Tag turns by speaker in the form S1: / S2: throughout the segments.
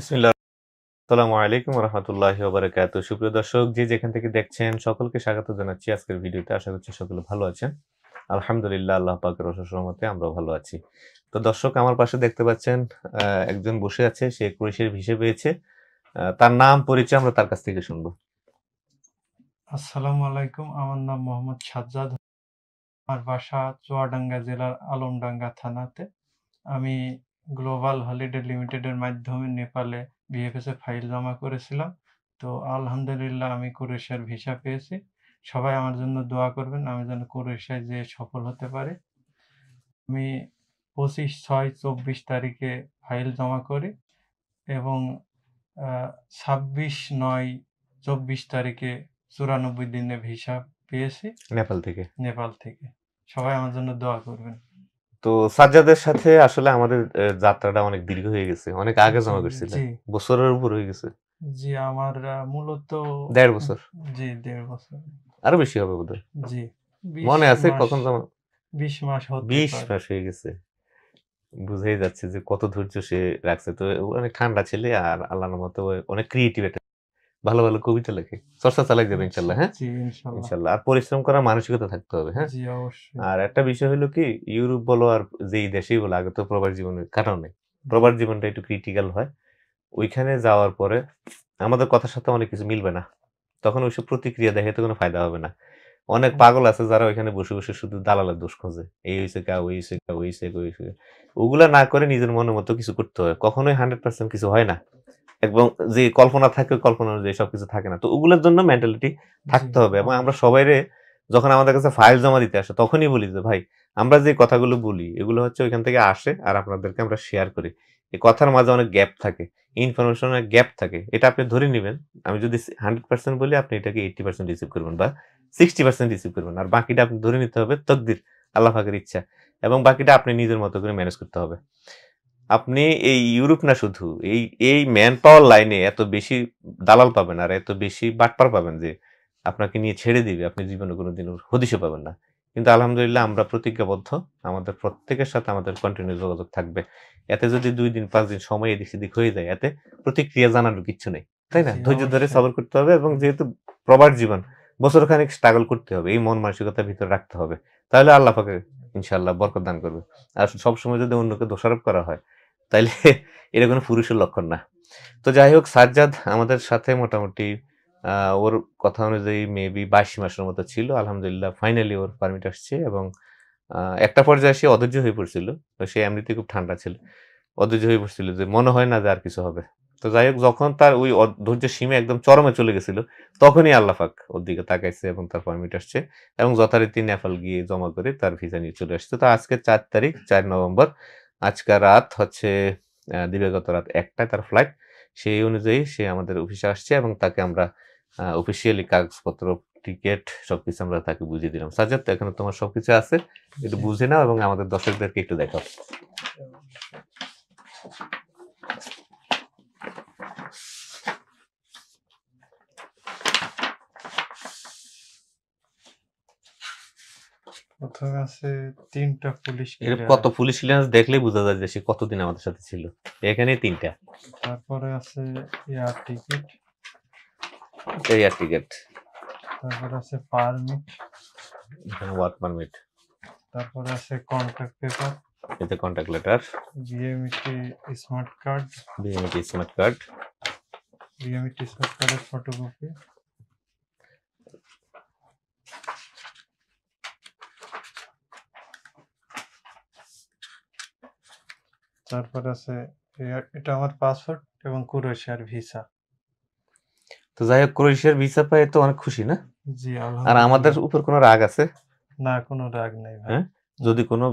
S1: বিসমিল্লাহ। আসসালামু আলাইকুম রহমতুল্লাহি ওয়া বারাকাতুহু। সুপ্রিয় দর্শক, যে যেখান থেকে দেখছেন সকলকে স্বাগত জানাচ্ছি আজকের ভিডিওতে। আশা করছি সকলে ভালো আছেন। আলহামদুলিল্লাহ, আল্লাহ পাকের অশেষ রহমতে আমরাও ভালো আছি। তো দর্শক, আমার পাশে দেখতে পাচ্ছেন একজন বসে আছে, সে ক্রোয়েশিয়ার ভিসা পেয়েছে। তার নাম পরিচয় আমরা তার কাছ থেকে শুনবো।
S2: আসসালামু আলাইকুম। আমার নাম মোহাম্মদ সাজ্জাদ। আমার বাসা চুয়াডাঙ্গা জেলার আলমডাঙ্গা থানাতে। আমি গ্লোবাল হলিডে লিমিটেডের মাধ্যমে নেপালে বিএফএস এ ফাইল জমা করেছিলাম। তো আলহামদুলিল্লাহ আমি ক্রোয়েশিয়ার ভিসা পেয়েছি। সবাই আমার জন্য দোয়া করবেন, আমি যেন ক্রোয়েশিয়ায় যেয়ে সফল হতে পারি। আমি 25/6/24 তারিখে ফাইল জমা করি এবং 26/9/24 তারিখে 94 দিনে ভিসা পেয়েছি
S1: নেপাল থেকে।
S2: নেপাল থেকে। সবাই আমার জন্য দোয়া করবেন।
S1: তো সাজ্জাদের সাথে আসলে আমাদের যাত্রাটা অনেক দীর্ঘ হয়ে গেছে, অনেক আগে
S2: জি,
S1: জমা করছিলেন,
S2: জি,
S1: বছরের উপর হয়ে গেছে।
S2: জি, আমার মূলত
S1: 1.5 বছর,
S2: জি 1.5 বছর।
S1: আরো বেশি হবে বোধহয়।
S2: জি, 20
S1: মনে আছে
S2: মাস
S1: কখন জমা?
S2: 20 মাস হতে
S1: 20
S2: পারে।
S1: মাস হয়ে গেছে। বুঝাই যাচ্ছে যে কত ধৈর্য সে রাখছে। তো অনেক ঠান্ডা ছেলে, আর আল্লাহর মতো অনেক ক্রিয়েটিভ একটা, ভালো ভালো কবিতা লেখে। চর্চা চালাই যাবে
S2: আচ্ছা,
S1: ইনশাল্লাহ। হ্যাঁ,
S2: জি ইনশাআল্লাহ।
S1: ইনশাল্লাহ। আর পরিশ্রম করার মানসিকতা থাকতে হবে। হ্যাঁ,
S2: জি অবশ্যই।
S1: আর একটা বিষয় হলো কি, ইউরোপ বলো আর যেই দেশেই বলো, আগে তো প্রবাস জীবনে কাটাও নেই।
S2: জি,
S1: প্রবাস জীবনটা একটু ক্রিটিক্যাল হয়। ওইখানে যাওয়ার পরে আমাদের কথার সাথে অনেক কিছু মিলবে না। তখন ওইসব প্রতিক্রিয়া দেখাতে কোনো ফায়দা হবে না। অনেক পাগল আছে যারা ওইখানে বসে বসে শুধু দালালের দোষ খোঁজে। এই হইছে কা, ওই হইছে কা, ওই হইছে কা, ওই হইছে কা। ওগুলা না করে নিজের মনের মতো কিছু করতে হয়। কখনোই 100% কিছু হয় না। এবং যে কল্পনা থাকে, ওই কল্পনা অনুযায়ী সবকিছু থাকে না। তো ওগুলোর জন্য মেন্টালিটি
S2: জি
S1: থাকতে হবে। এবং আমরা
S2: অবশ্যই।
S1: সবাইরে যখন আমাদের কাছে ফাইল জমা দিতে আসে, তখনই বলি যে ভাই, আমরা যে কথাগুলো বলি এগুলো হচ্ছে ওইখান থেকে আসে, আর আপনাদেরকে আমরা শেয়ার করি। এই কথার মাঝে অনেক গ্যাপ থাকে, ইনফরমেশনের গ্যাপ থাকে। এটা আপনি ধরে নিবেন। আমি যদি 100% বলি, আপনি এটাকে 80% রিসিভ করবেন বা 60% রিসিভ করবেন। আর বাকিটা আপনি ধরে নিতে হবে তকদির, আল্লাহ পাকের ইচ্ছা। এবং বাকিটা আপনি নিজের মতো করে ম্যানেজ করতে হবে। আপনি এই ইউরোপ না শুধু, এই এই ম্যান পাওয়ার লাইনে এত বেশি দালাল পাবেন, আর এত বেশি বাটপার পাবেন যে আপনাকে নিয়ে ছেড়ে দিবে, আপনি জীবনে কোনোদিন হদিশও পাবেন না। কিন্তু আলহামদুলিল্লাহ, আমরা প্রতিজ্ঞাবদ্ধ, আমাদের প্রত্যেকের সাথে আমাদের কন্টিনিউ যোগাযোগ থাকবে। এতে যদি 2 দিন 5 দিন সময় এদিক সেদিক হয়ে যায়, এতে প্রতিক্রিয়া জানানোর কিচ্ছু নেই, তাই না?
S2: জি
S1: ধৈর্য ধরে
S2: অবশ্যই।
S1: সবর করতে হবে, এবং যেহেতু প্রবাস জীবন, বছরখানেক স্ট্রাগল করতে হবে, এই মন মানসিকতার ভিতরে রাখতে হবে। তাহলে আল্লাহ পাকে ইনশাআল্লাহ বরকত দান করবে। আর সবসময় যদি অন্যকে দোষারোপ করা হয়, তাইলে এটা কোনো পুরুষের লক্ষণ না। তো যাই হোক, সাজ্জাদ আমাদের সাথে মোটামুটি ওর কথা অনুযায়ী মেবি 22 মাসের মতো ছিল। আলহামদুলিল্লাহ ফাইনালি ওর পারমিট আসছে, এবং একটা পর্যায়ে সে অধৈর্য হয়ে পড়ছিল। তো সে এমনিতেই খুব ঠান্ডা ছিল। অধৈর্য হয়ে পড়ছিল যে মনে হয় না যে আর কিছু হবে। তো যাই হোক, যখন তার ওই ধৈর্যের সীমা একদম চরমে চলে গেছিল, তখনই আল্লাহ পাক ওর দিকে তাকাইছে এবং তার পারমিট আসছে, এবং যথারীতি নেপাল গিয়ে জমা করে তার ভিসা নিয়ে চলে আসছে। তো আজকে 4 তারিখ, 4 নভেম্বর। আজকে রাত হচ্ছে দিবাগত রাত 1টায় তার ফ্লাইট। সেই অনুযায়ী সে আমাদের অফিসে আসছে, এবং তাকে আমরা অফিসিয়ালি কাগজপত্র, টিকেট সবকিছু আমরা তাকে বুঝিয়ে দিলাম। সাজ্জাদ, এখানে তোমার সবকিছু আছে, একটু
S2: জি
S1: বুঝে নাও এবং আমাদের দর্শকদেরকে একটু দেখাও।
S2: প্রথমে আছে 3টা পুলিশ
S1: এর কত
S2: ক্লিয়ারেন্স।
S1: পুলিশ ক্লিয়ারেন্স দেখলেই বোঝা যায় যে সে কতদিন আমাদের সাথে ছিল। এখানে 3টা
S2: তারপরে আছে এয়ার টিকিট।
S1: এয়ার টিকেট,
S2: তারপরে আছে পারমিট।
S1: এখানে ওয়ার্ক পারমিট,
S2: তারপরে আছে কন্ট্যাক্ট পেপার,
S1: এতে contact letter,
S2: BMET smart card,
S1: BMET smart card,
S2: BMET smart কার্ডের ফটোকপি। তারপর আছে এটা আমার পাসপোর্ট এবং ক্রোয়েশিয়ার ভিসা।
S1: তো যাই হোক, ক্রোয়েশিয়ার ভিসা পেয়ে তো অনেক খুশি না?
S2: জি
S1: আর আমাদের
S2: আলহামদুলিল্লাহ।
S1: উপর কোনো রাগ আছে?
S2: না কোনো রাগ নেই ভাই।
S1: হ্যাঁ,
S2: না।
S1: যদি কোনো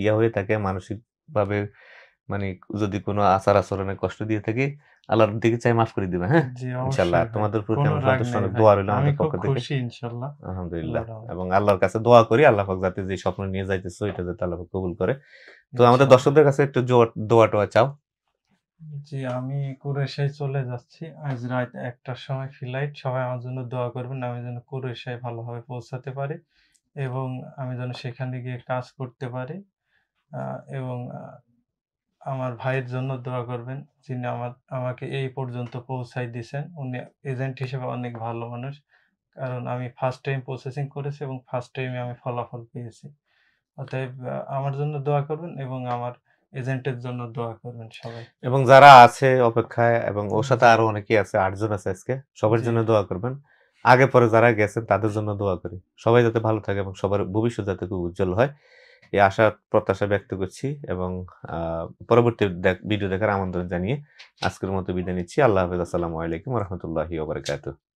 S1: ইয়া হয়ে থাকে মানসিক ভাবে, মানে যদি কোনো আচার আচরণে কষ্ট দিয়ে থাকি, আল্লাহর দিকে চাই মাফ করে দিবে। হ্যাঁ,
S2: জি
S1: ইনশাল্লাহ।
S2: অবশ্যই
S1: আর
S2: ভাই।
S1: তোমাদের প্রতি
S2: কোনো
S1: আমার
S2: রাগ
S1: সন্তুষ্ট,
S2: নেই
S1: অনেক
S2: ভাই।
S1: দোয়া রইল
S2: আমি
S1: আমাদের
S2: খুব
S1: পক্ষ থেকে।
S2: খুশি ইনশাল্লাহ।
S1: আলহামদুলিল্লাহ।
S2: আল্লাহর রহমতে।
S1: এবং আল্লাহর কাছে দোয়া করি, আল্লাহ পাক যাতে যে স্বপ্ন নিয়ে যাইতেছো এটা যাতে আল্লাহ পাক কবুল করে। তো আমাদের
S2: ইনশাল্লাহ।
S1: দর্শকদের কাছে একটু দোয়া টোয়া চাও।
S2: জি আমি ক্রোয়েশিয়ায় চলে যাচ্ছি। আজ রাত 1টার সময় ফ্লাইট। সবাই আমার জন্য দোয়া করবেন। আমি যেন ক্রোয়েশিয়ায় ভালোভাবে পৌঁছাতে পারি এবং আমি যেন সেখানে গিয়ে কাজ করতে পারি। এবং আমার ভাইয়ের জন্য দোয়া করবেন, যিনি আমাকে এই পর্যন্ত পৌঁছায় দিছেন। উনি এজেন্ট হিসেবে অনেক ভালো মানুষ। কারণ আমি ফার্স্ট টাইম প্রসেসিং করেছি এবং ফার্স্ট টাইমে আমি ফলাফল পেয়েছি। অতএব আমার জন্য দোয়া করবেন এবং আমার এজেন্টের জন্য দোয়া করবেন সবাই।
S1: এবং যারা আছে অপেক্ষায় এবং ওর সাথে
S2: জি,
S1: আরো অনেকেই আছে, 8 জন আছে আজকে। সবার
S2: জি,
S1: জন্য দোয়া করবেন। আগে পরে যারা গেছেন তাদের জন্য দোয়া করি। সবাই যাতে ভালো থাকে এবং সবার ভবিষ্যৎ যাতে খুব উজ্জ্বল হয়। এই আশা প্রত্যাশা ব্যক্ত করছি এবং পরবর্তী ভিডিও দেখার আমন্ত্রণ জানিয়ে আজকের মতো বিদায় নিচ্ছি। আল্লাহ হাফেজ। আসসালামু আলাইকুম ওয়া রাহমাতুল্লাহি ওয়া বারাকাতুহু।